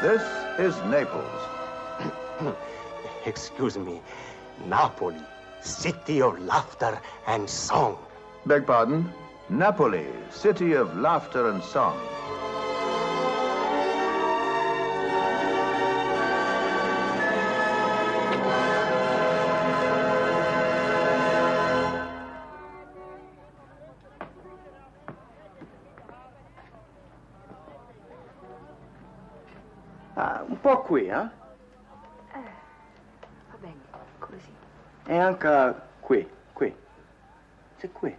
This is Naples. Excuse me. Napoli, city of laughter and song. Beg pardon? Napoli, city of laughter and song. Un po' qui, eh? Va bene, così. E anche qui. C'è qui.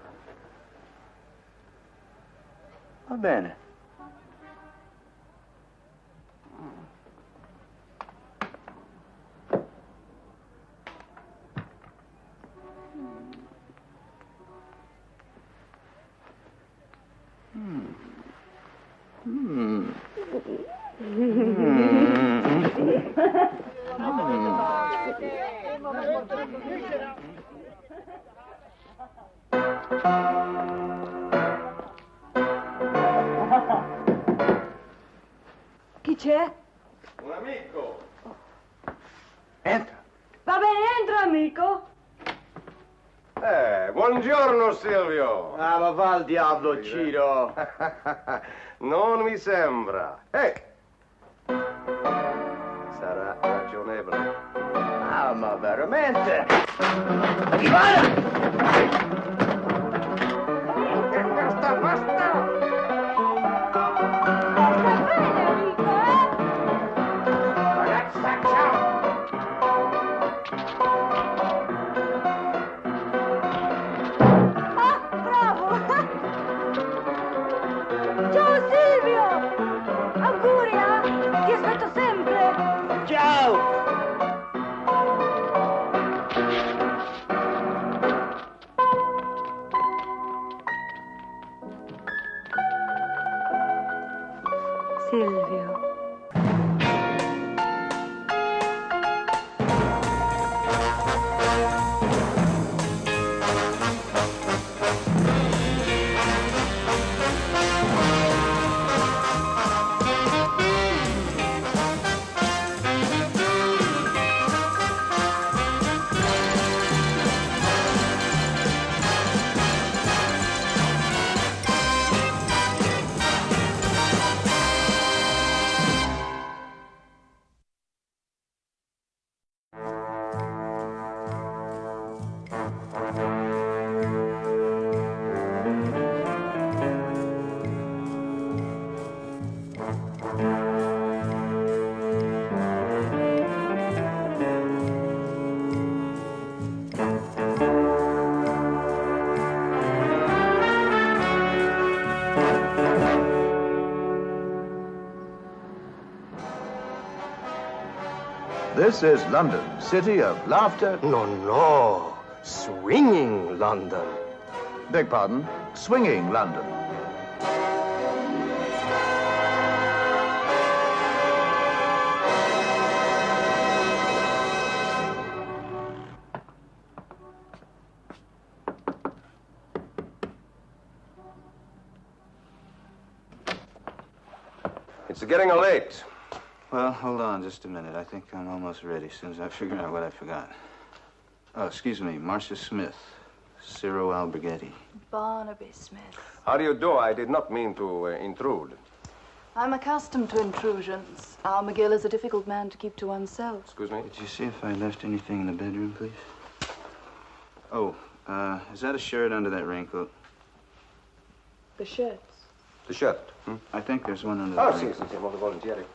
Va bene. Chi c'è? Un amico. Entra. Va bene, entra, amico. Buongiorno Silvio. Ah, ma va al diavolo, Ciro. Non mi sembra. Sarà ragionevole. Ah, ma veramente. Ivana! Basta. Ragazza, ciao. Bravo! Ciao Silvio! Auguri, eh? Ti aspetto sempre! Ciao! Silvio. This is London, city of laughter. No. Swinging London. Beg pardon? Swinging London. It's getting late. Well, hold on just a minute. I think I'm almost ready as soon as I figure out what I forgot. Oh, excuse me, Marcia Smith, Ciro Alberghetti. Barnaby Smith. How do you do? I did not mean to intrude. I'm accustomed to intrusions. Our McGill is a difficult man to keep to oneself. Excuse me? Did you see if I left anything in the bedroom, please? Oh, is that a shirt under that raincoat? The shirts. The shirt. I think there's one under the Oh, raincoat. sì, molto volentieri.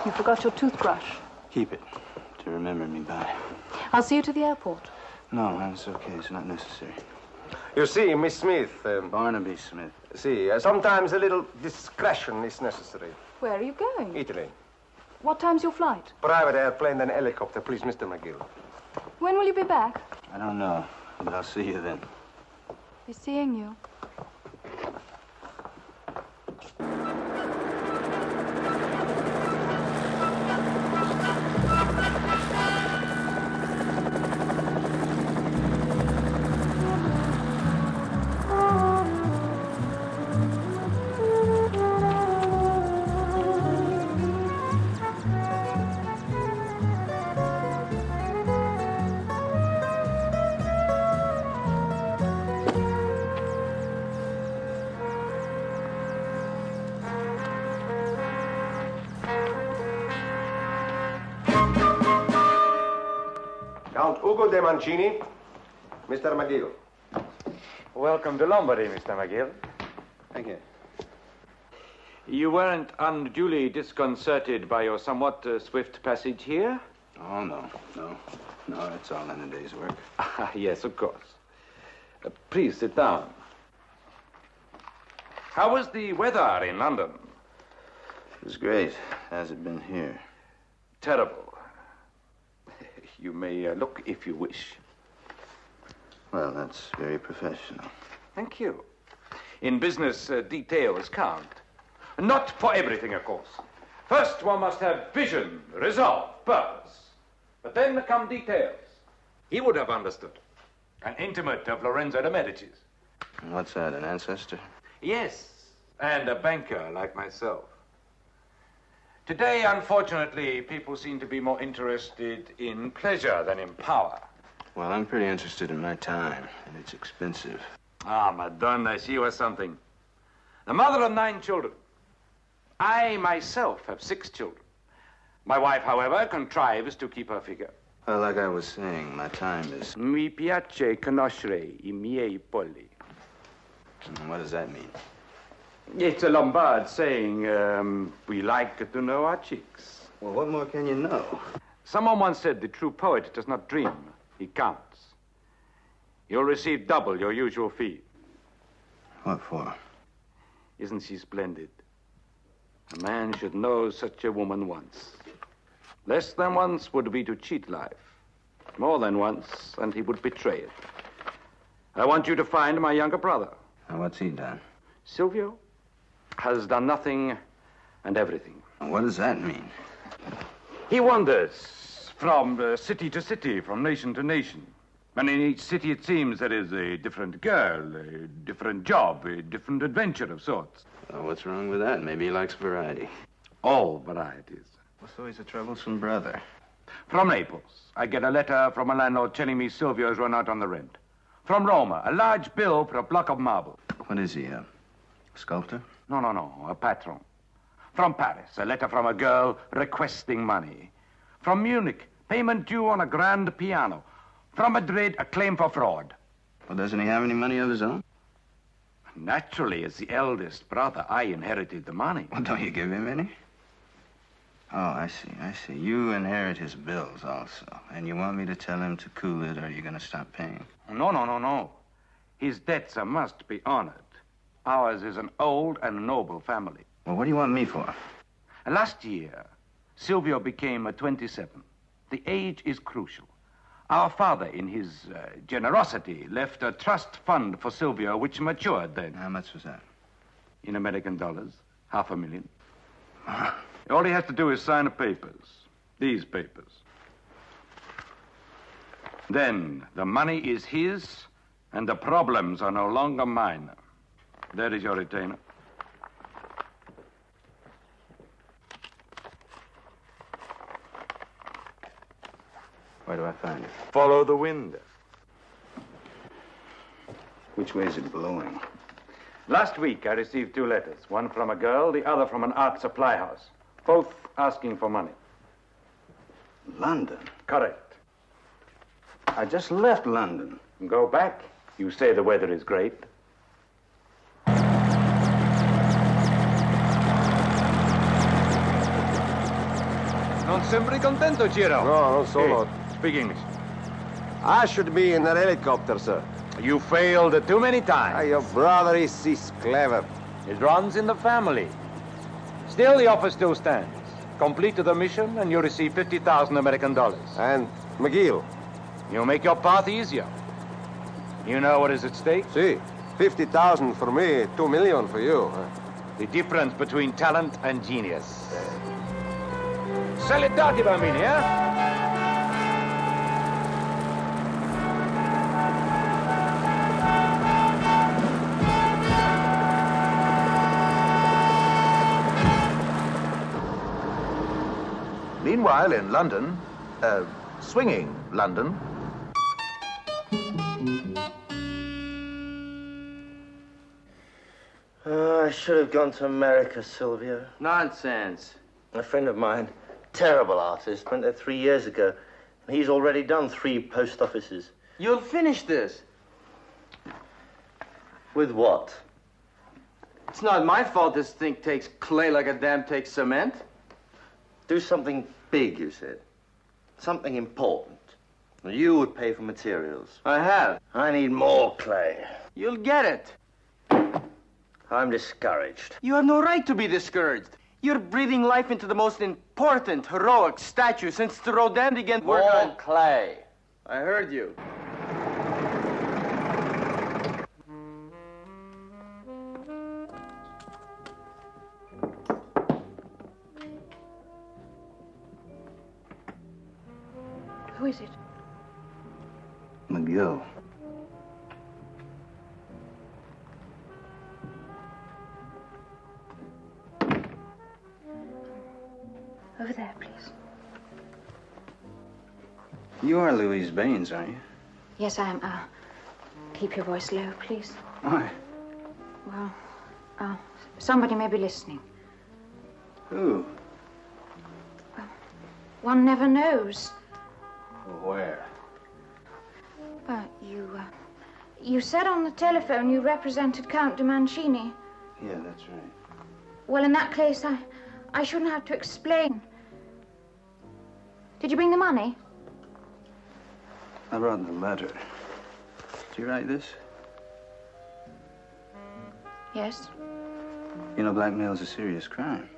You forgot your toothbrush. Keep it to remember me by. I'll see you to the airport. No, that's okay. It's not necessary. You see, Miss Smith. Barnaby Smith. See, sometimes a little discretion is necessary. Where are you going? Italy. What time's your flight? Private airplane, then helicopter. Please, Mr. McGill. When will you be back? I don't know, but I'll see you then. Be seeing you. Ugo De Mancini. Mr. McGill. Welcome to Lombardy, Mr. McGill. Thank you. You weren't unduly disconcerted by your somewhat swift passage here? Oh, no. No, it's all in a day's work. Yes, of course. Please sit down. How was the weather in London? It was great. Has it been here? Terrible. You may look if you wish. Well, that's very professional. Thank you. In business, details count. Not for everything, of course. First, one must have vision, resolve, purpose. But then come details. He would have understood. An intimate of Lorenzo de Medici's. What's that, an ancestor? Yes, and a banker like myself. Today, unfortunately, people seem to be more interested in pleasure than in power. Well, I'm pretty interested in my time, and it's expensive. Ah, Madonna, she was something. The mother of 9 children. I myself have 6 children. My wife, however, contrives to keep her figure. Well, like I was saying, my time is... Mi piace conoscere I miei polli. What does that mean? It's a Lombard saying, we like to know our chicks. Well, what more can you know? Someone once said the true poet does not dream, he counts. You'll receive double your usual fee. What for? Isn't she splendid? A man should know such a woman once. Less than once would be to cheat life. More than once, and he would betray it. I want you to find my younger brother. And what's he done? Silvio has done nothing and everything. What does that mean? He wanders from city to city, from nation to nation. And in each city, it seems, there is a different girl, a different job, a different adventure of sorts. Well, what's wrong with that? Maybe he likes variety. All varieties. So he's a troublesome brother. From Naples, I get a letter from a landlord telling me Silvio's run out on the rent. From Roma, a large bill for a block of marble. What is he, a sculptor? No, a patron. From Paris, a letter from a girl requesting money. From Munich, payment due on a grand piano. From Madrid, a claim for fraud. Well, doesn't he have any money of his own? Naturally, as the eldest brother, I inherited the money. Well, don't you give him any? Oh, I see. You inherit his bills also. And you want me to tell him to cool it, or are you going to stop paying? No. His debts must be honored. Ours is an old and noble family. Well, what do you want me for? Last year, Silvio became 27. The age is crucial. Our father, in his generosity, left a trust fund for Silvio, which matured then. How much was that? In American dollars, $500,000. All he has to do is sign the papers. These papers. Then the money is his, and the problems are no longer mine. There is your retainer. Where do I find it? Follow the wind. Which way is it blowing? Last week, I received 2 letters. One from a girl, the other from an art supply house. Both asking for money. London? Correct. I just left London. Go back. You say the weather is great. Non sembri contento, Ciro? No, non sono. Speak English. I should be in an helicopter, sir. You failed too many times. Your brother is clever. It runs in the family. Still, the offer still stands. Complete the mission, and you receive 50,000 American dollars. And McGill? You make your path easier. You know what is at stake? See, 50,000 for me, 2 million for you. The difference between talent and genius. Salutati, bambini, eh? Meanwhile, in London, swinging London, I should have gone to America, Silvio. Nonsense. A friend of mine, terrible artist, went there 3 years ago. He's already done 3 post offices. You'll finish this. With what? It's not my fault this thing takes clay like a dam takes cement. Do something big, you said. Something important. You would pay for materials. I have. I need more clay. You'll get it. I'm discouraged. You have no right to be discouraged. You're breathing life into the most important, heroic statue since the Rodin began work More on clay. I heard you. Who is it? McGill. Over there, please. You are Louise Baines, aren't you? Yes, I am. Keep your voice low, please. Why? Well, somebody may be listening. Who? One never knows. Where? You said on the telephone you represented Count de Mancini. Yeah, that's right. Well, in that case, I shouldn't have to explain. Did you bring the money? I brought the letter. Did you write this? Yes. You know, blackmail's a serious crime.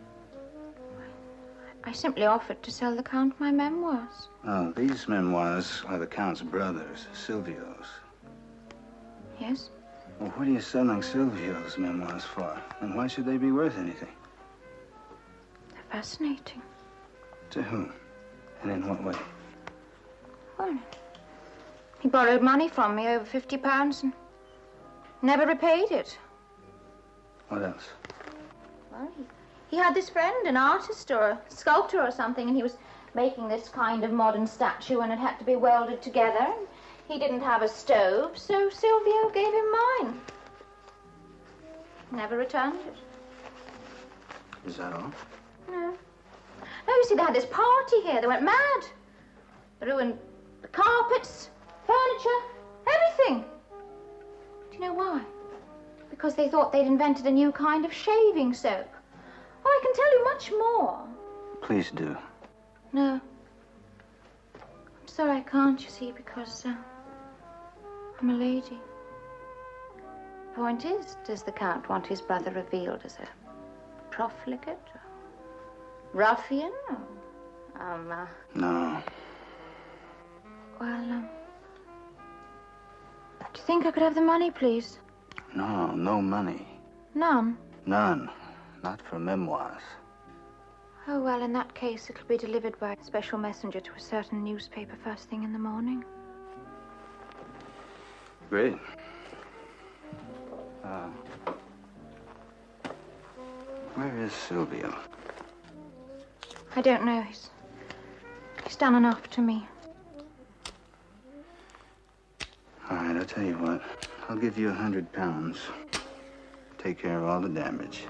I simply offered to sell the Count my memoirs. Oh, these memoirs are the Count's brothers, Silvio's. Yes? Well, what are you selling Silvio's memoirs for? And why should they be worth anything? They're fascinating. To whom? And in what way? Well, he borrowed money from me, over £50, and never repaid it. What else? Well, he had this friend, an artist or a sculptor or something, and he was making this kind of modern statue, and it had to be welded together. And he didn't have a stove, so Silvio gave him mine. Never returned it. Is that all? No. No, you see, they had this party here. They went mad. They ruined the carpets, furniture, everything. Do you know why? Because they thought they'd invented a new kind of shaving soap. Oh, I can tell you much more. Please do. No. I'm sorry I can't, you see, because I'm a lady. Point is, does the Count want his brother revealed as a profligate? Or ruffian? Or, No. Well, do you think I could have the money, please? No, no money. None? None. Not for memoirs. Oh, well, in that case, it'll be delivered by a special messenger to a certain newspaper first thing in the morning. Great. Where is Silvio? I don't know. He's done enough to me. All right, I'll tell you what. I'll give you £100. Take care of all the damage.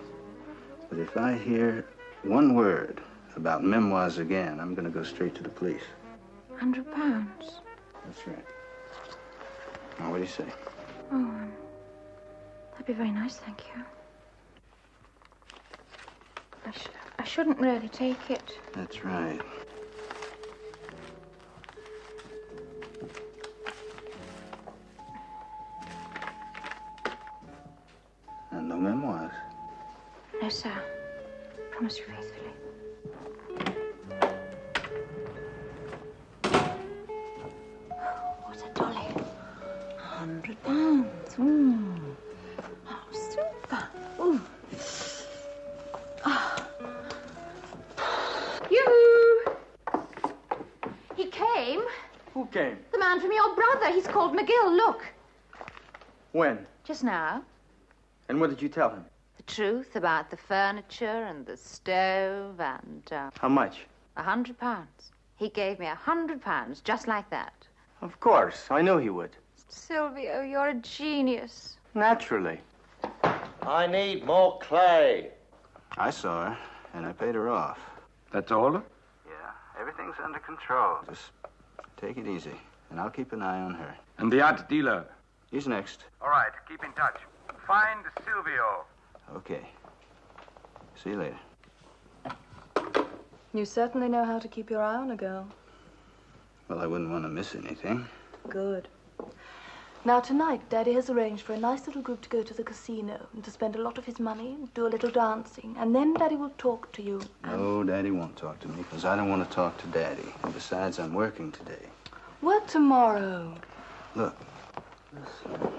But if I hear one word about memoirs again, I'm going to go straight to the police. £100? That's right. Now, what do you say? Oh, that'd be very nice, thank you. I shouldn't really take it. That's right. And no memoirs. No, sir. Promise you faithfully. What a dolly. £100. Oh, super. Ooh. Oh. You. He came. Who came? The man from your brother. He's called McGill. Look. When? Just now. And what did you tell him? The truth about the furniture and the stove and, How much? £100. He gave me £100, just like that. Of course. I knew he would. Silvio, you're a genius. Naturally. I need more clay. I saw her, and I paid her off. That's all? Yeah, everything's under control. Just Take it easy, and I'll keep an eye on her. And the art dealer? He's next. All right, keep in touch. Find Silvio. Okay. See you later. You certainly know how to keep your eye on a girl. Well, I wouldn't want to miss anything. Good. Now, tonight, Daddy has arranged for a nice little group to go to the casino and to spend a lot of his money and do a little dancing. And then Daddy will talk to you. No, Daddy won't talk to me because I don't want to talk to Daddy. And besides, I'm working today. Work tomorrow. Look, listen,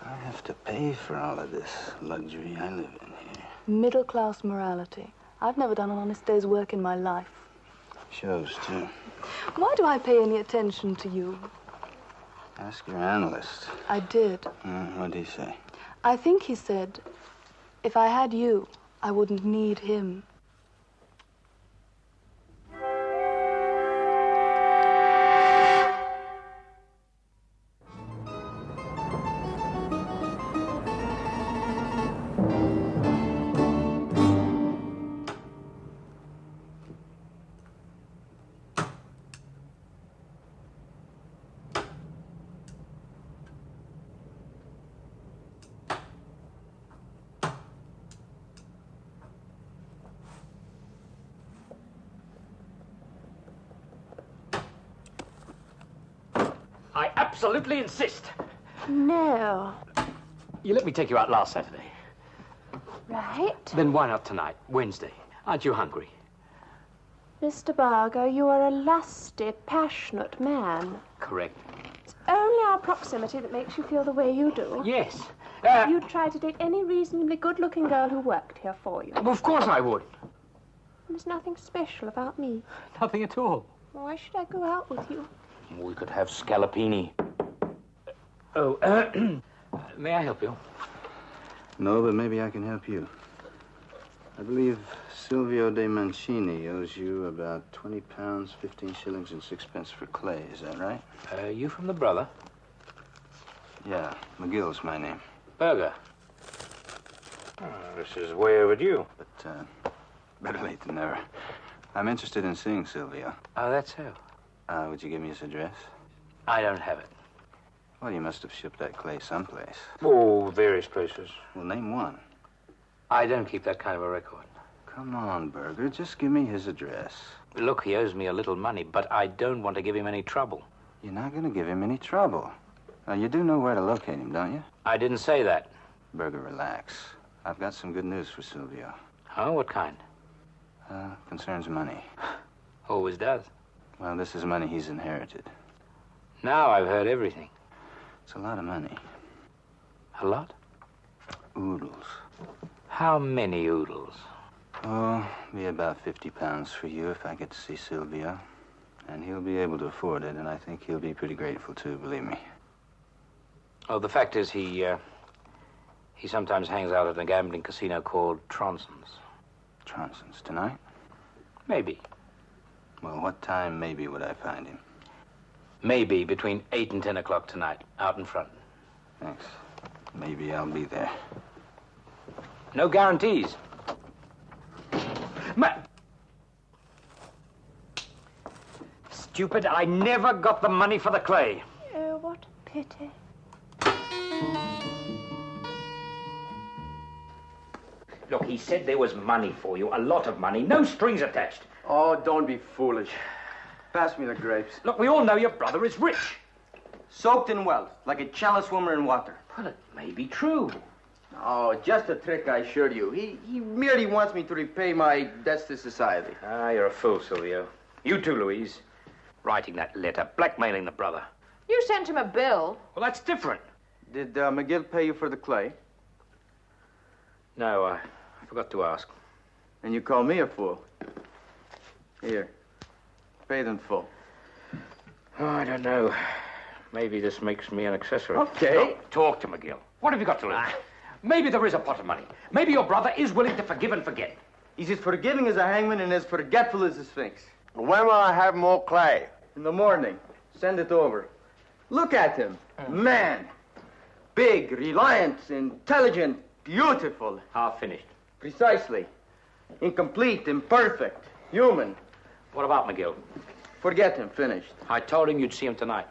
I have to pay for all of this luxury I live in here. Middle-class morality. I've never done an honest day's work in my life. Shows, too. Why do I pay any attention to you? Ask your analyst. I did. What did he say? I think he said, if I had you, I wouldn't need him. I absolutely insist. No. You let me take you out last Saturday. Right. Then why not tonight, Wednesday? Aren't you hungry? Mr. Barger, you are a lusty, passionate man. Correct. It's only our proximity that makes you feel the way you do. Yes. You'd try to date any reasonably good-looking girl who worked here for you. Of course I would. There's nothing special about me. Nothing at all. Why should I go out with you? We could have scallopini. May I help you? No, but maybe I can help you. I believe Silvio de Mancini owes you about 20 pounds, 15 shillings, and 6 pence for clay. Is that right? You from the brother? Yeah, McGill's my name. Berger. This is way overdue. But, better late than never. I'm interested in seeing Silvio. Oh, that's so. Would you give me his address? I don't have it. Well, you must have shipped that clay someplace. Oh, various places. Well, name one. I don't keep that kind of a record. Come on, Berger. Just give me his address. Look, he owes me a little money, but I don't want to give him any trouble. You're not going to give him any trouble. Now, you do know where to locate him, don't you? I didn't say that. Berger, relax. I've got some good news for Silvio. Oh, what kind? Concerns money. Always does. Well, this is money he's inherited. Now I've heard everything. It's a lot of money. A lot? Oodles. How many oodles? Oh, be about 50 pounds for you if I get to see Silvio. And he'll be able to afford it, and I think he'll be pretty grateful, too, believe me. Oh, the fact is he sometimes hangs out at a gambling casino called Tronson's. Tronson's tonight? Maybe. Well, what time maybe would I find him? Maybe between 8 and 10 o'clock tonight, out in front. Thanks. Maybe I'll be there. No guarantees. Stupid, I never got the money for the clay. Oh, what a pity. Look, he said there was money for you, a lot of money, no strings attached. Oh, don't be foolish. Pass me the grapes. Look, we all know your brother is rich. Soaked in wealth, like a chalice swimmer in water. Well, it may be true. Oh, just a trick, I assure you. He merely wants me to repay my debts to society. Ah, you're a fool, Silvio. You too, Louise. Writing that letter, blackmailing the brother. You sent him a bill. Well, that's different. Did McGill pay you for the clay? No, I forgot to ask. And you call me a fool? Here. Paid in full. Oh, I don't know. Maybe this makes me an accessory. Okay. Look, talk to McGill. What have you got to lose? Maybe there is a pot of money. Maybe your brother is willing to forgive and forget. He's as forgiving as a hangman and as forgetful as a sphinx. When will I have more clay? In the morning. Send it over. Look at him. Man. Big, reliant, intelligent, beautiful. Half finished. Precisely. Incomplete, imperfect, human. What about McGill? Forget him. Finished. I told him you'd see him tonight.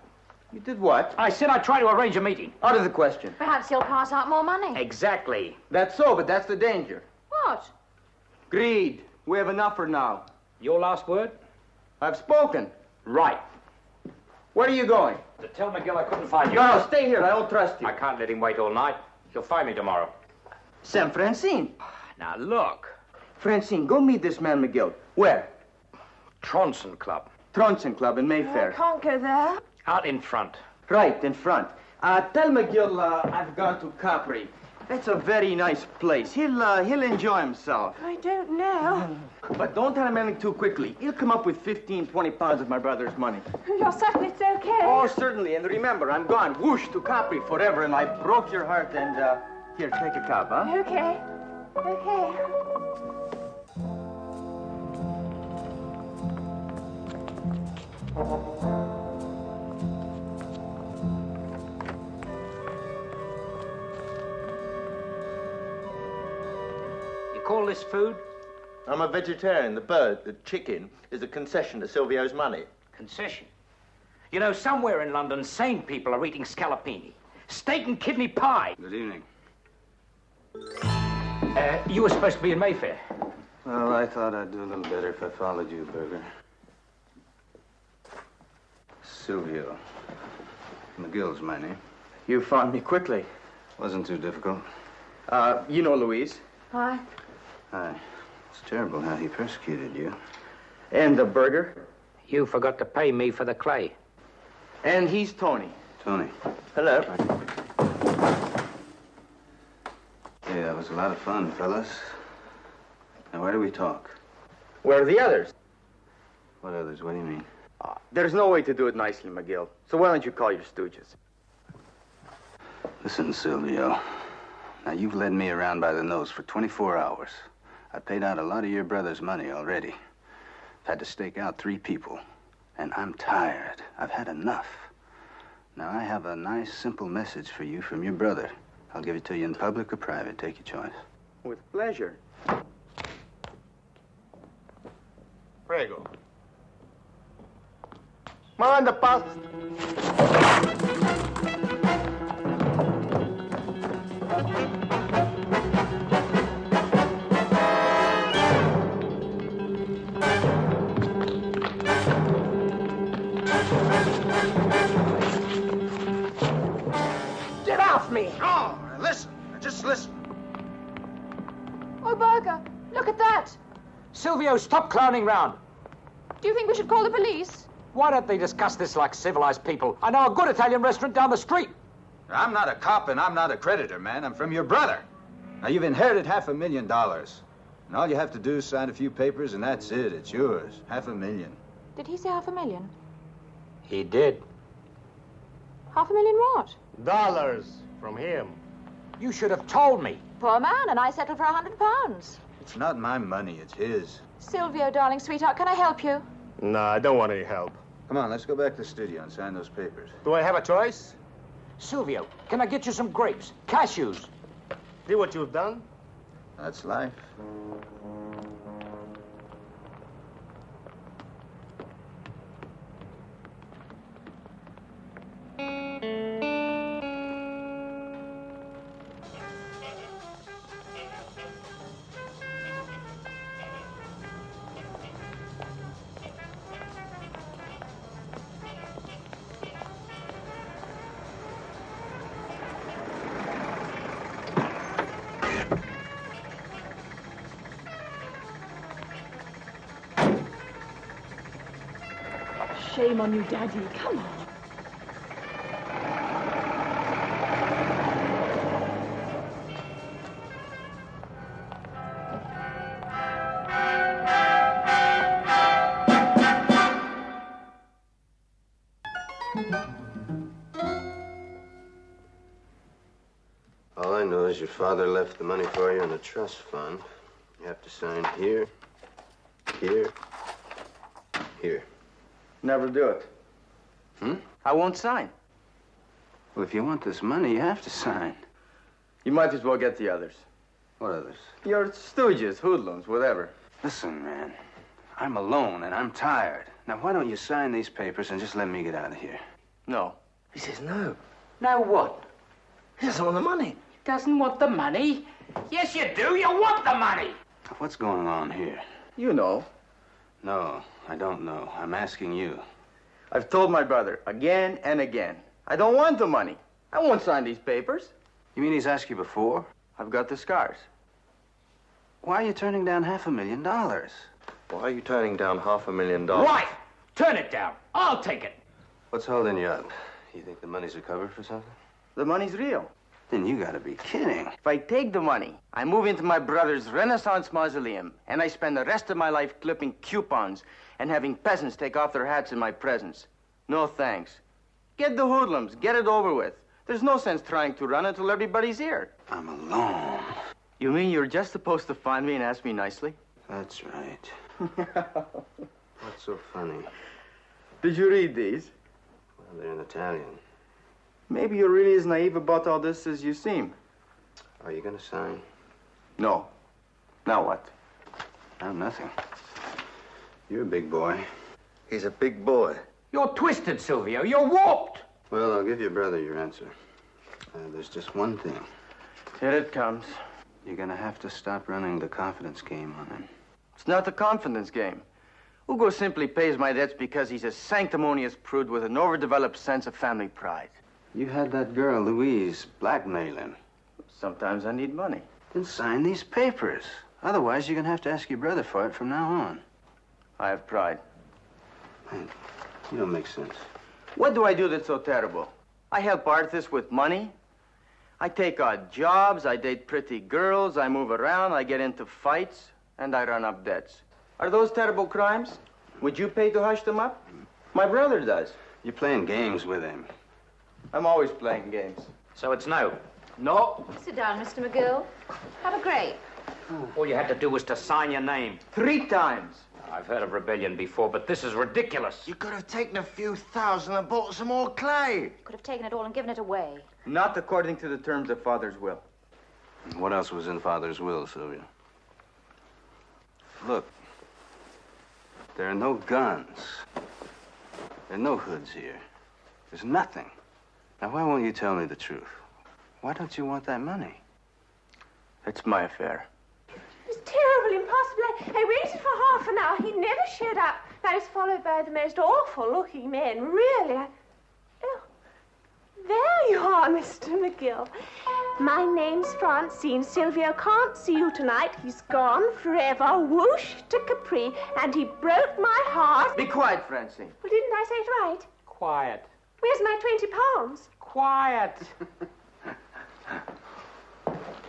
You did what? I said I'd try to arrange a meeting. Out of the question. Perhaps he'll pass out more money. Exactly. That's so, but that's the danger. What? Greed. We have enough for now. Your last word? I've spoken. Right. Where are you going? To tell McGill I couldn't find you. No, stay here. I don't trust you. I can't let him wait all night. He'll find me tomorrow. Sam Francine. Now, look. Francine, go meet this man McGill. Where? Tronson Club. Tronson Club in Mayfair. I can't go there. Out in front. Right, in front. Tell McGill I've gone to Capri. It's a very nice place. He'll enjoy himself. I don't know. But don't tell him anything too quickly. He'll come up with 15, 20 pounds of my brother's money. You're certain it's okay? Oh, certainly. And remember, I'm gone. Whoosh to Capri forever, and I broke your heart. And, here, take a cup, huh? Okay. Okay. You call this food? I'm a vegetarian. The bird, the chicken, is a concession to Silvio's money. Concession? You know, somewhere in London, sane people are eating scallopini. Steak and kidney pie. Good evening. You were supposed to be in Mayfair. Well, I thought I'd do a little better if I followed you, Berger. Silvio. McGill's my name. You found me quickly. Wasn't too difficult. You know Louise. Hi. Hi. It's terrible how he persecuted you. And the burger. You forgot to pay me for the clay. And he's Tony. Tony. Hello. Hey, that was a lot of fun, fellas. Now, where do we talk? Where are the others? What others? What do you mean? There's no way to do it nicely, McGill. So why don't you call your stooges? Listen, Silvio. Now, you've led me around by the nose for 24 hours. I paid out a lot of your brother's money already. I've had to stake out 3 people. And I'm tired. I've had enough. Now, I have a nice, simple message for you from your brother. I'll give it to you in public or private. Take your choice. With pleasure. Prego. Manda pasta. Get off me! Oh, listen. Just listen. Oh, Berger, look at that. Silvio, stop clowning round. Do you think we should call the police? Why don't they discuss this like civilized people? I know a good Italian restaurant down the street. I'm not a cop and I'm not a creditor, man. I'm from your brother. Now, you've inherited $500,000. And all you have to do is sign a few papers and that's it. It's yours. $500,000. Did he say $500,000? He did. $500,000 what? Dollars from him. You should have told me. Poor man, and I settled for £100. It's not my money, it's his. Silvio, darling, sweetheart, can I help you? No, I don't want any help. Come on, let's go back to the studio and sign those papers. Do I have a choice? Silvio, can I get you some grapes? Cashews? See what you've done? That's life. Shame on you, Daddy. Come on. All I know is your father left the money for you in a trust fund. You have to sign here, here, here. Never do it. I won't sign. Well, if you want this money, you have to sign. You might as well get the others. What others? Your stooges, hoodlums, whatever. Listen, man. I'm alone and I'm tired. Now, why don't you sign these papers and just let me get out of here? No. He says no. No what? He doesn't want the money. Doesn't want the money? Yes, you do. You want the money. What's going on here? You know. No, I don't know. I'm asking you. I've told my brother again and again. I don't want the money. I won't sign these papers. You mean he's asked you before? I've got the scars. Why are you turning down $500,000? Why are you turning down $500,000? Right. Turn it down. I'll take it. What's holding you up? You think the money's a cover for something? The money's real. Then you gotta be kidding. If I take the money, I move into my brother's Renaissance mausoleum, and I spend the rest of my life clipping coupons and having peasants take off their hats in my presence. No thanks. Get the hoodlums. Get it over with. There's no sense trying to run until everybody's here. I'm alone. You mean you're just supposed to find me and ask me nicely? That's right. What's so funny? Did you read these? Well, they're in Italian. Maybe you're really as naive about all this as you seem. Are you gonna sign? No. Now what? Now nothing. You're a big boy. He's a big boy. You're twisted, Silvio. You're warped. Well, I'll give your brother your answer. There's just one thing. Here it comes. You're gonna have to stop running the confidence game on him. It's not the confidence game. Hugo simply pays my debts because he's a sanctimonious prude with an overdeveloped sense of family pride. You had that girl, Louise, blackmailing. Sometimes I need money. Then sign these papers. Otherwise, you're gonna have to ask your brother for it from now on. I have pride. Man, you don't make sense. What do I do that's so terrible? I help artists with money. I take odd jobs, I date pretty girls, I move around, I get into fights, and I run up debts. Are those terrible crimes? Would you pay to hush them up? My brother does. You're playing games with him. I'm always playing games. So it's no. No. Sit down, Mr. McGill. Have a grape. All you had to do was to sign your name. 3 times. I've heard of rebellion before, but this is ridiculous. You could have taken a few thousand and bought some more clay. Could have taken it all and given it away. Not according to the terms of Father's will. What else was in Father's will, Sylvia? Look, there are no guns. There are no hoods here. There's nothing. Now, why won't you tell me the truth? Why don't you want that money? It's my affair. It was terribly impossible. I waited for half an hour. He never showed up. I was followed by the most awful-looking men. Really. Oh, there you are, Mr. McGill. My name's Francine. Silvio can't see you tonight. He's gone forever. Whoosh to Capri. And he broke my heart. Be quiet, Francine. Well, didn't I say it right? Quiet. Where's my 20 pounds? Quiet.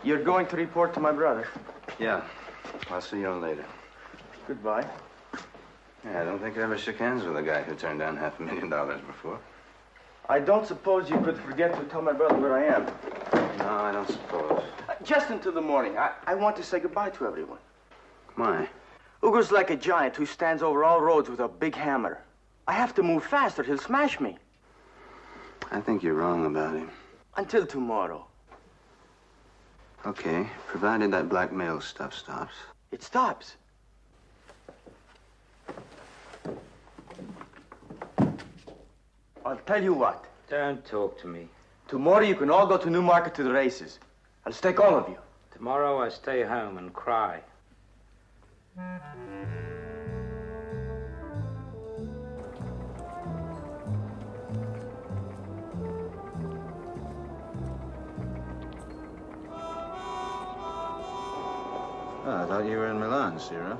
You're going to report to my brother? Yeah. I'll see you later. Goodbye. Yeah, I don't think I ever shook hands with a guy who turned down $500,000 before. I don't suppose you could forget to tell my brother where I am. No, I don't suppose. Just until the morning. I want to say goodbye to everyone. Why? Ugo's like a giant who stands over all roads with a big hammer. I have to move fast or he'll smash me. I think you're wrong about him. Until tomorrow. Okay, provided that blackmail stuff stops. It stops. I'll tell you what. Don't talk to me. Tomorrow you can all go to Newmarket to the races. I'll stake all of you. Tomorrow I stay home and cry. Oh, I thought you were in Milan, Ciro.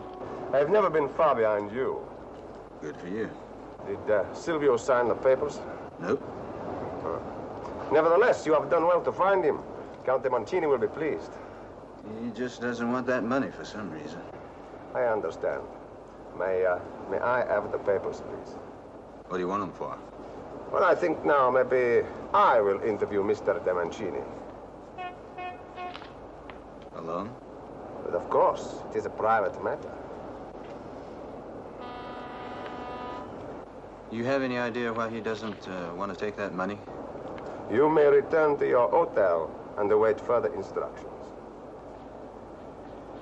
I've never been far behind you. Good for you. Did Silvio sign the papers? Nope. Nevertheless, you have done well to find him. Count de Mancini will be pleased. He just doesn't want that money for some reason. I understand. May I have the papers, please? What do you want them for? Well, I think now maybe I will interview Mr. de Mancini. Alone? But of course, it is a private matter. You have any idea why he doesn't want to take that money? You may return to your hotel and await further instructions.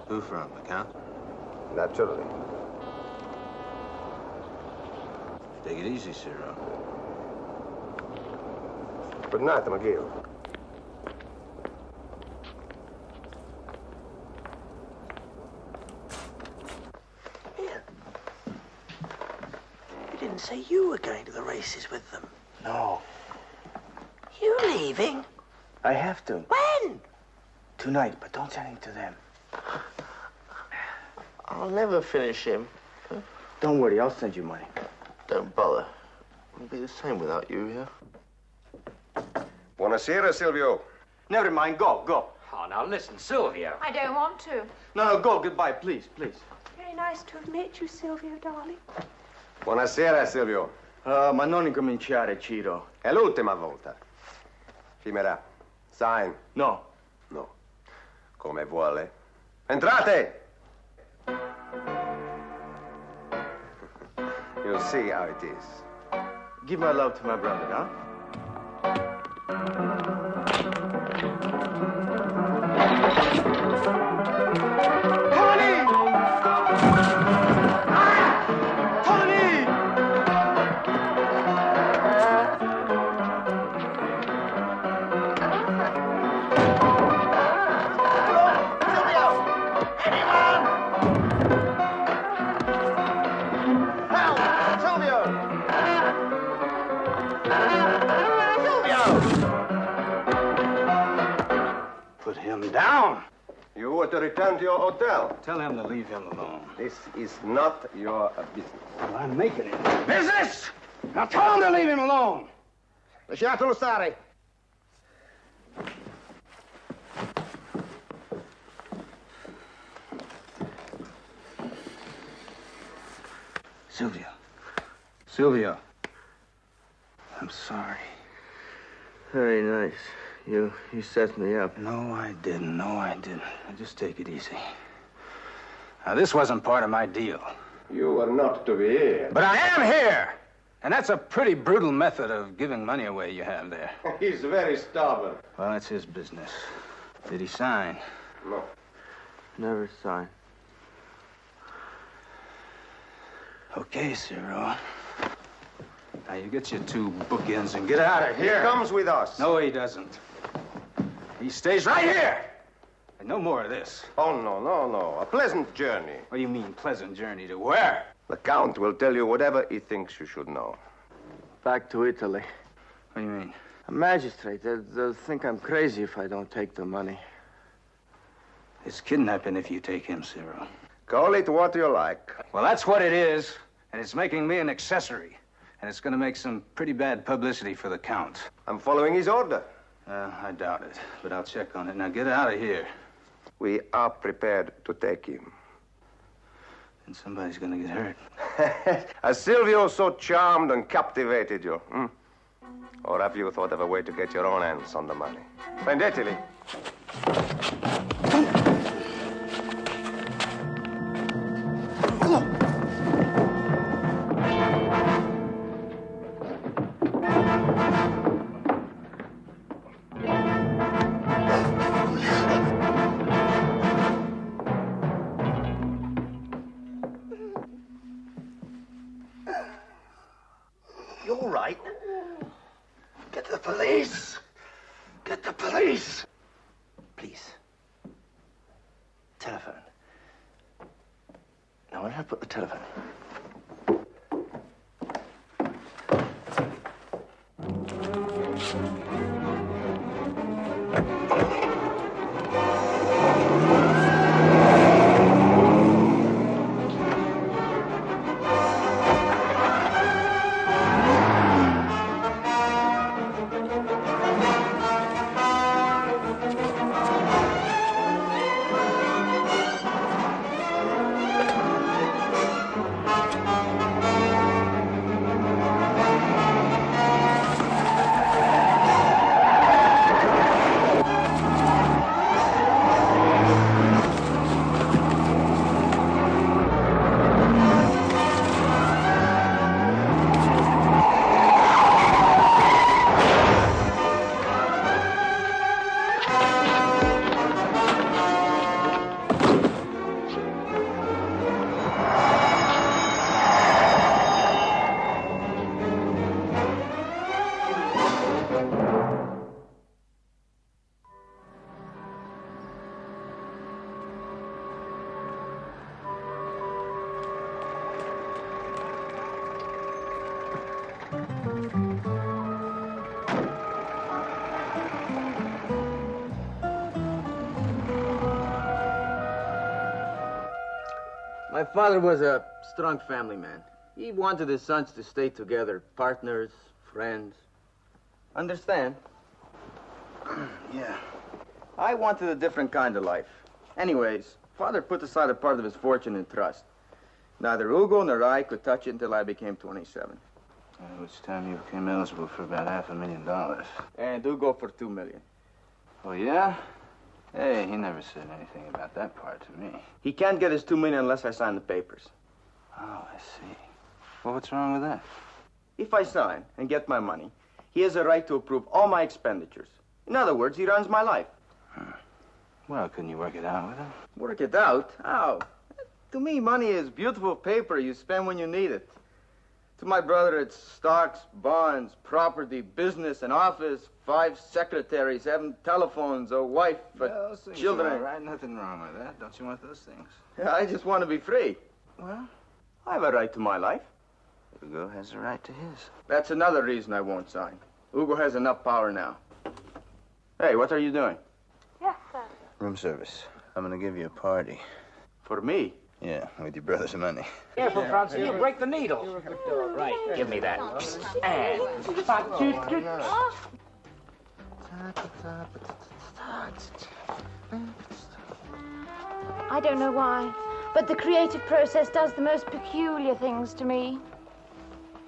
Who from? The Count? Naturally. Take it easy, Cyril. Good night, McGill. You didn't say you were going to the races with them. No, You leaving? I have to. When? Tonight, but don't say anything to them. I'll never finish him. Don't worry, I'll send you money. Don't bother. It'll be the same without you here. Buonasera, Silvio. Never mind, go. Oh, now listen, Sylvia. I don't want to. No, go, goodbye, please. Very nice to have met you, Silvio, darling. Buonasera, Silvio. Ma non incominciare, Ciro. È l'ultima volta. Firmerà. Sign. No. No. Come vuole. Entrate! You'll see how it is. Give my love to my brother, huh? Put him down. You are to return to your hotel. Tell him to leave him alone. This is not your business. Well, I'm making it business. Now tell him to leave him alone. Lasciatelo stare. Silvio. I'm sorry. Very nice. You set me up. No, I didn't. Now, just take it easy. Now, this wasn't part of my deal. You are not to be here. But I am here! And that's a pretty brutal method of giving money away you have there. He's very stubborn. Well, that's his business. Did he sign? No. Never sign. Okay, Ciro. Now, you get your two bookends and get out of here. He comes with us. No, he doesn't. He stays right here. And no more of this. Oh, no. A pleasant journey. What do you mean, pleasant journey to where? The Count will tell you whatever he thinks you should know. Back to Italy. What do you mean? A magistrate. They'll think I'm crazy if I don't take the money. It's kidnapping if you take him, Ciro. Call it what you like. Well, that's what it is. And it's making me an accessory. And it's going to make some pretty bad publicity for the Count. I'm following his order. I doubt it, but I'll check on it. Now, get out of here. We are prepared to take him. And somebody's going to get hurt. Has Silvio so charmed and captivated you? Or have you thought of a way to get your own hands on the money? Prendeteli. You're right. Get the police. Get the police. Please. Telephone. Now, where did I put the telephone? My father was a strong family man. He wanted his sons to stay together, partners, friends. Understand? Yeah. I wanted a different kind of life. Anyways, father put aside a part of his fortune in trust. Neither Hugo nor I could touch it until I became 27. At which time you became eligible for about $500,000. And Hugo for $2 million. Oh, yeah? Hey, he never said anything about that part to me. He can't get his $2 million unless I sign the papers. Oh, I see. Well, what's wrong with that? If I sign and get my money, he has a right to approve all my expenditures. In other words, he runs my life. Well, couldn't you work it out with him? Work it out? How? To me, money is beautiful paper you spend when you need it. To my brother, it's stocks, bonds, property, business, an office, 5 secretaries, having telephones, a wife, children. All right, nothing wrong with that. Don't you want those things? Yeah, I just want to be free. Well, I have a right to my life. Hugo has a right to his. That's another reason I won't sign. Hugo has enough power now. Hey, what are you doing? Yes, sir. Room service. I'm going to give you a party. For me? Yeah, with your brother's money. Careful, Francie, you'll break the needle. Right, give me that. And... I don't know why, but the creative process does the most peculiar things to me.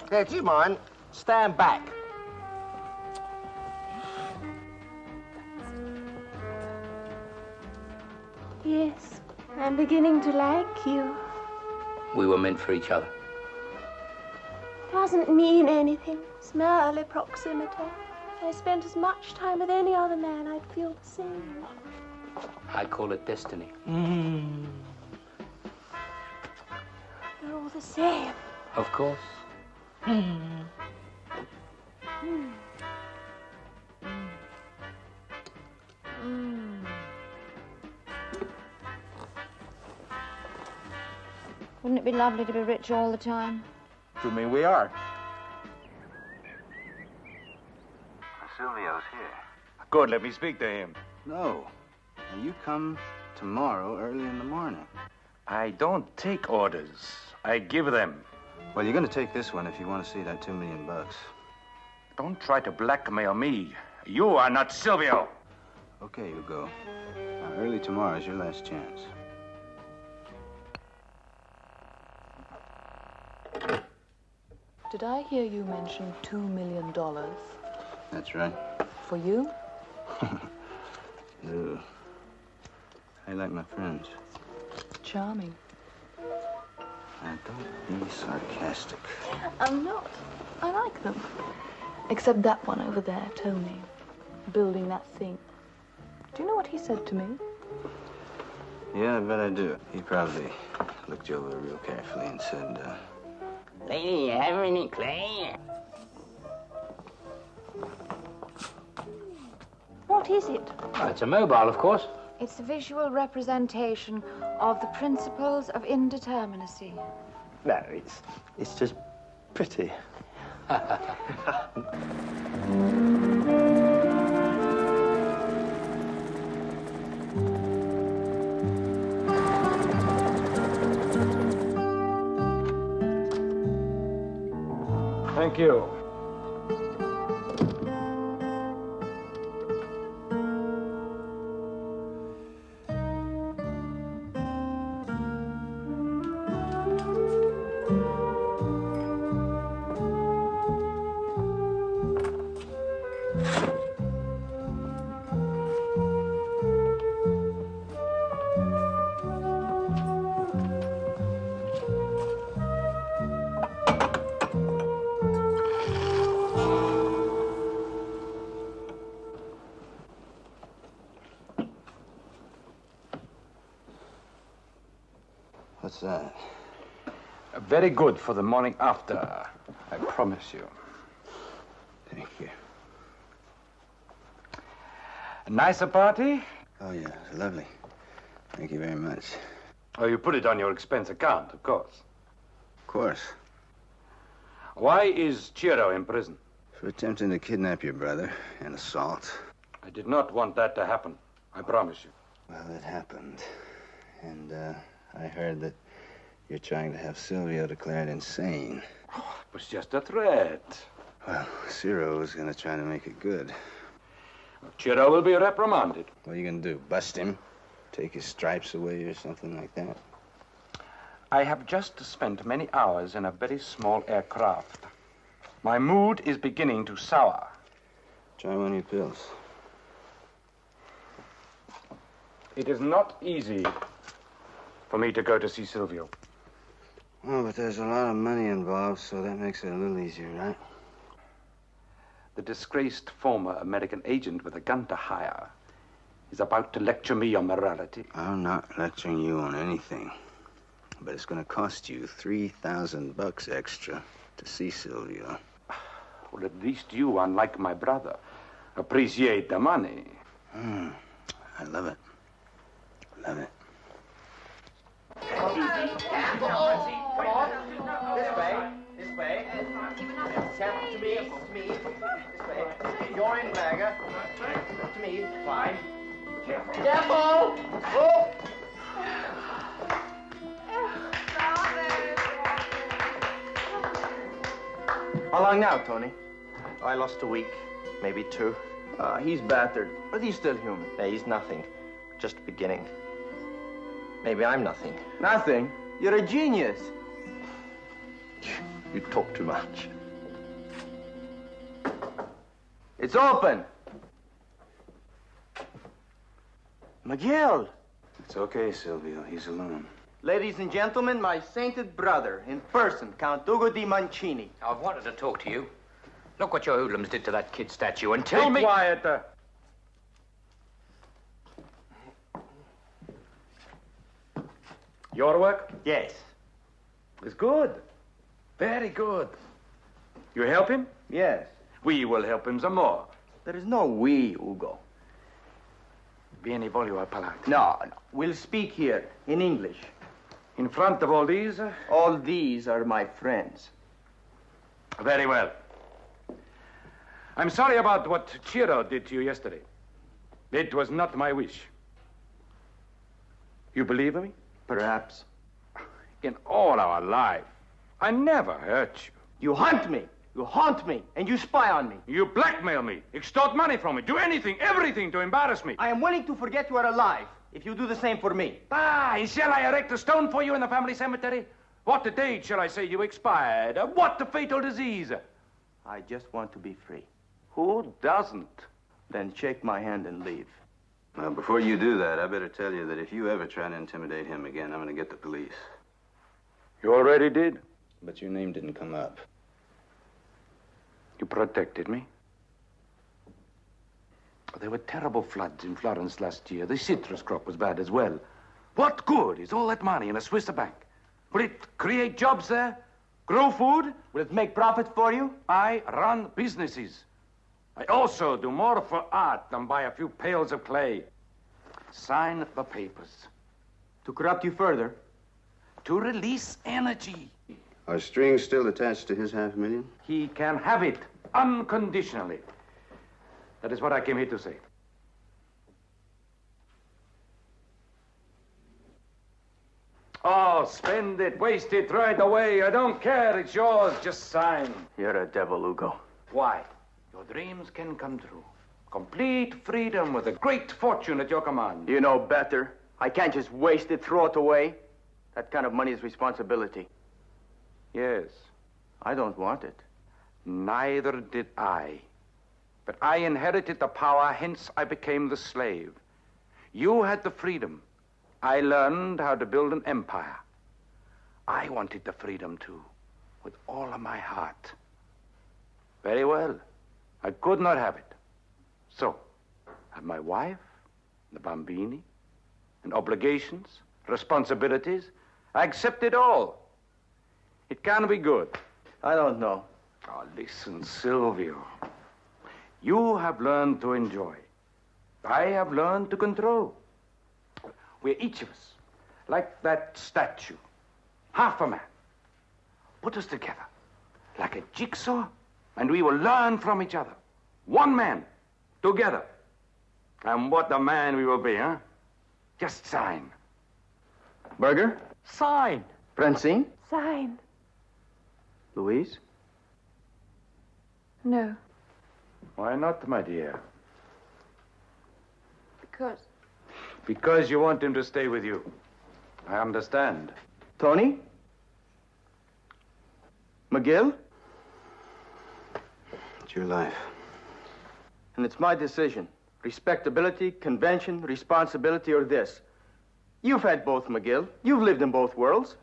Hey, do you mind? Stand back. Yes, I'm beginning to like you. We were meant for each other. Doesn't mean anything. It's merely proximity. If I spent as much time with any other man, I'd feel the same. I call it destiny. You're all the same. Of course. Wouldn't it be lovely to be rich all the time? To me, we are. Silvio's here. Good, let me speak to him. No. Now, you come tomorrow early in the morning. I don't take orders. I give them. Well, you're going to take this one if you want to see that $2 million. Don't try to blackmail me. You are not Silvio. Okay, Hugo. Now, early tomorrow is your last chance. Did I hear you mention $2 million? That's right. For you? No. I like my friends. Charming. Now, don't be sarcastic. I'm not. I like them. Except that one over there, Tony. Building that thing. Do you know what he said to me? Yeah, I bet I do. He probably looked you over real carefully and said, Lady, you have any clay? What is it? Well, it's a mobile, of course. It's a visual representation of the principles of indeterminacy. No, it's just pretty. Thank you. What's that? Very good for the morning after, I promise you. Thank you. A nicer party? Oh, yeah, lovely. Thank you very much. Oh, you put it on your expense account, of course. Of course. Why is Chiro in prison? For attempting to kidnap your brother and assault. I did not want that to happen. I promise you. Well, it happened. And I heard that you're trying to have Silvio declared insane. Oh, it was just a threat. Well, Ciro was going to try to make it good. Ciro will be reprimanded. What are you going to do, bust him? Take his stripes away or something like that? I have just spent many hours in a very small aircraft. My mood is beginning to sour. Try one of your pills. It is not easy for me to go to see Silvio. Oh, but there's a lot of money involved, so that makes it a little easier, right? The disgraced former American agent with a gun to hire is about to lecture me on morality. I'm not lecturing you on anything. But it's going to cost you $3,000 extra to see Silvio. Well, at least you, unlike my brother, appreciate the money. I love it. Love it. Come on. This way. This way. Tap to me. Me. This way. You're in, Bagger. To me. Fine. Careful! Oh! How long now, Tony? I lost a week, maybe 2. He's battered, but he's still human. Hey, he's nothing. Just beginning. Maybe I'm nothing. Nothing? You're a genius. You talk too much. It's open. Miguel. It's okay, Silvio. He's alone. Ladies and gentlemen, my sainted brother, in person, Count Ugo di Mancini. I've wanted to talk to you. Look what your hoodlums did to that kid statue and tell me... Be quiet. Your work? Yes. It's good. Very good. You help him? Yes. We will help him some more. There is no we, Ugo. Vieni, voglio parlare. No. We'll speak here, in English. In front of all these? All these are my friends. Very well. I'm sorry about what Ciro did to you yesterday. It was not my wish. You believe me? Perhaps. In all our life, I never hurt you. You hunt me. You haunt me. And you spy on me. You blackmail me, extort money from me, do anything, everything to embarrass me. I am willing to forget you are alive if you do the same for me. Shall I erect a stone for you in the family cemetery? What date shall I say you expired? What the fatal disease? I just want to be free. Who doesn't? Then shake my hand and leave. Well, before you do that, I better tell you that if you ever try to intimidate him again, I'm going to get the police. You already did? But your name didn't come up. You protected me. There were terrible floods in Florence last year. The citrus crop was bad as well. What good is all that money in a Swiss bank? Will it create jobs there? Grow food? Will it make profit for you? I run businesses. I also do more for art than buy a few pails of clay. Sign the papers. To corrupt you further? To release energy. Are strings still attached to his $500,000? He can have it unconditionally. That is what I came here to say. Oh, spend it, waste it, throw it away. I don't care. It's yours. Just sign. You're a devil, Ugo. Why? Your dreams can come true. Complete freedom with a great fortune at your command. You know better. I can't just waste it, throw it away. That kind of money is responsibility. Yes. I don't want it. Neither did I. But I inherited the power, hence I became the slave. You had the freedom. I learned how to build an empire. I wanted the freedom too, with all of my heart. Very well. I could not have it. So, I have my wife, the bambini, and obligations, responsibilities. I accept it all. It can be good. I don't know. Oh, listen, Silvio. You have learned to enjoy. I have learned to control. We're each of us, like that statue, half a man. Put us together, like a jigsaw, and we will learn from each other. One man, together. And what a man we will be, huh? Just sign. Burger? Sign. Francine? Sign. Louise? No. Why not, my dear? Because. Because you want him to stay with you. I understand. Tony? McGill? It's your life. And it's my decision. Respectability, convention, responsibility, or this. You've had both, McGill. You've lived in both worlds.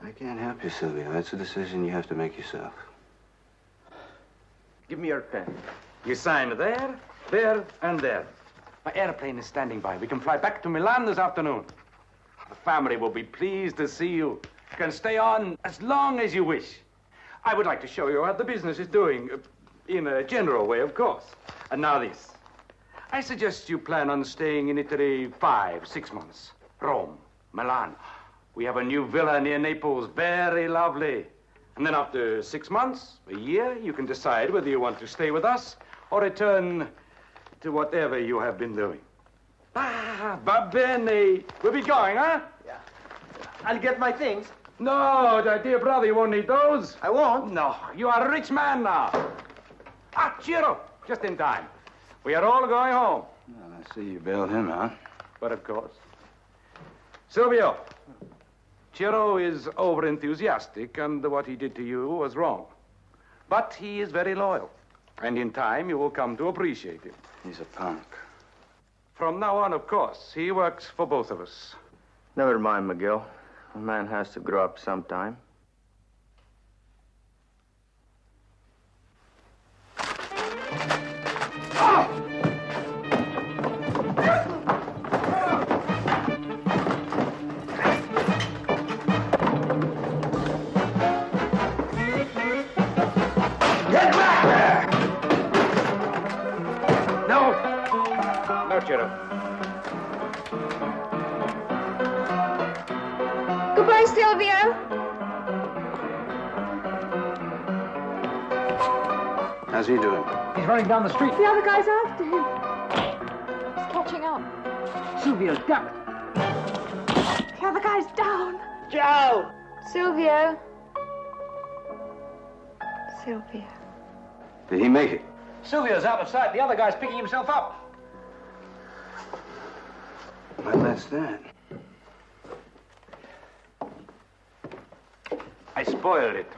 I can't help you, Sylvia. That's a decision you have to make yourself. Give me your pen. You sign there, there, and there. My airplane is standing by. We can fly back to Milan this afternoon. The family will be pleased to see you. You can stay on as long as you wish. I would like to show you how the business is doing, in a general way, of course. And now this. I suggest you plan on staying in Italy 5-6 months. Rome, Milan. We have a new villa near Naples, very lovely. And then after 6 months, a year, you can decide whether you want to stay with us or return to whatever you have been doing. Ah, va bene. We'll be going, huh? Yeah. I'll get my things. No, dear brother, you won't need those. I won't? No, you are a rich man now. Ah, Ciro, just in time. We are all going home. Well, I see you bailed him out. But of course. Silvio, Ciro is over-enthusiastic, and what he did to you was wrong. But he is very loyal. And in time, you will come to appreciate him. He's a punk. From now on, of course, he works for both of us. Never mind, McGill. A man has to grow up sometime. No, Ciro. Goodbye, Silvio. How's he doing? He's running down the street. The other guy's after him. He's catching up. Silvio, duck. The other guy's down. Joe! Silvio. Silvio. Did he make it? Silvio's out of sight. The other guy's picking himself up. Well, that's that. I spoiled it.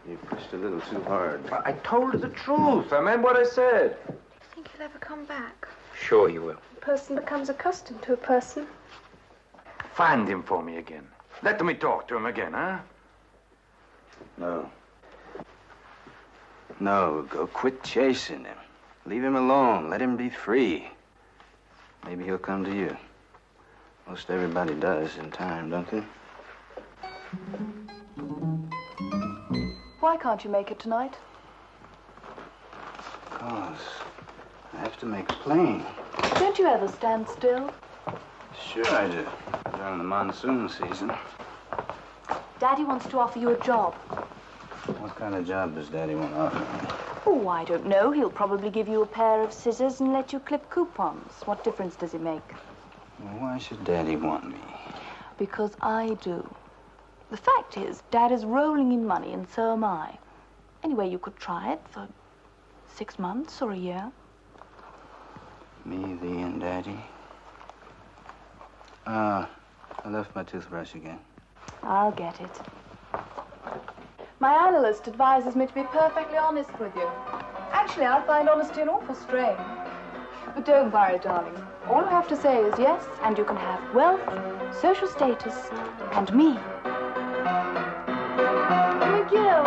You pushed a little too hard. I told the truth. I meant what I said. Do you think he'll ever come back? Sure you will. A person becomes accustomed to a person. Find him for me again. Let me talk to him again, huh? No. No, go quit chasing him. Leave him alone. Let him be free. Maybe he'll come to you. Most everybody does in time, don't they? Why can't you make it tonight? Because I have to make a plane. Don't you ever stand still? Sure I do. During the monsoon season. Daddy wants to offer you a job. What kind of job does Daddy want to offer me? Oh, I don't know. He'll probably give you a pair of scissors and let you clip coupons. What difference does it make? Well, why should Daddy want me? Because I do. The fact is, Dad is rolling in money, and so am I. Anyway, you could try it for 6 months or a year. Me, thee, and Daddy? I left my toothbrush again. I'll get it. My analyst advises me to be perfectly honest with you. Actually, I find honesty an awful strain. But don't worry, darling. All you have to say is yes, and you can have wealth, social status, and me. McGill!